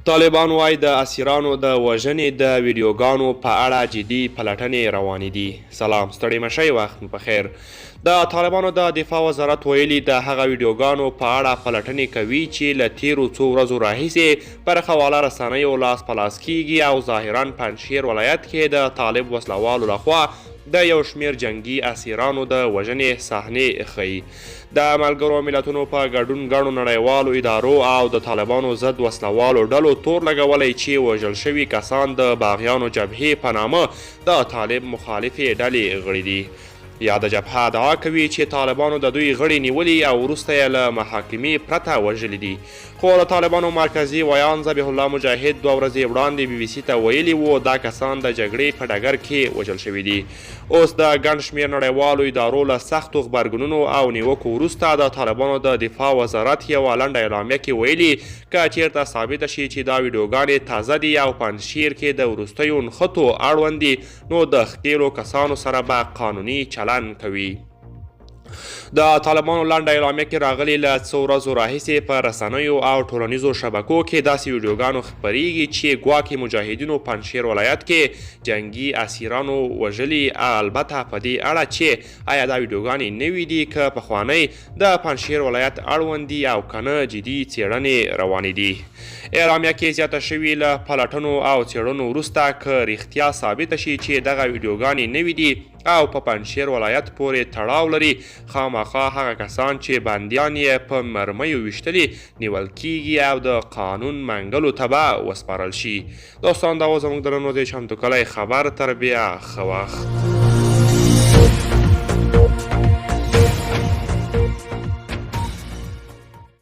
طالبان وايي د اسیرانو د وژنې د ویډیوګانو په اړه جدي پلټنې روانې دي. سلام، ستړي مشئ، وخت مو پخیر. د طالبانو د دفاع وزارت ویلي د هغه ویډیوګانو په اړه پلټنې کوي چې له تیرو څو ورځو راهیسې پر حواله رسنیو لاس په لاس کیږي او ظاهرا پنجشیر ولایت کې د طالب وسلوالو لخوا د یو شمیر جنگي اسیرانو د وژنې صحنې ښیي. د ملګرو ملتونو په ګډون ګڼو نړیوالو ادارو او د طالبانو ضد وسلوالو ډلو تور لګولی چې وژل شوي کسان د باغیانو جبهې په نامه د طالب مخالفې ډلې غړي دي. یاده جبهه ادعا کوي چې طالبانو د دوی غړي نیولي او وروسته یې له محاکمې پرته وژلي دي. خو د طالبانو مرکزي ویان ذبیح الله مجاهد 2 ورځې وړاندې BBC ته ویلي وو دا کسان د جګړې په ډګر کې وژل شوي دي. اوس د ګڼ شمېر نړیوالو ادارو له سختو غبرګونونو او نیوکو وروسته د طالبانو د دفاع وزارت یوه لنډه اعلامیه کې ویلي که چیرته ثابته شي چې دا ویډیوګانې تازه دي او پنجشیر کې د وروستیو نښتو اړوند دي نو د ښکېلو کسانو سره به قانوني چلند کوي. د طالبانو لنډه اعلامیه کې راغلي له څو ورځو راهیسې په رسنیو او ټولنیزو شبکو کې داسې ویډیوګانو خپریږي چې ګواکې مجاهدینو پنجشیر ولایت کې جنگي اسیرانو وژلي. البته په دې اړه چې آیا دا ویډیوګانې نوي دي که پخوانۍ د پنجشیر ولایت اړوند دي او که نه جدي څېړنې روانې دي. اعلامیه کې زیاته شوي له پلټنو او څېړنو وروسته که رښتیا ثابته شي چې دغه ویډیوګانې نوي دي او په پنجشیر ولایت پورې تړاو لري، خامخا هغه کسان چې بندیان یې په مرمیو ویشتلي نیول کیږي او د قانون منګلو ته به وسپارل شي. دوستان، دا و زموږ د نن ورځې چمتو کلی خبر. تر بیا ښه وخت.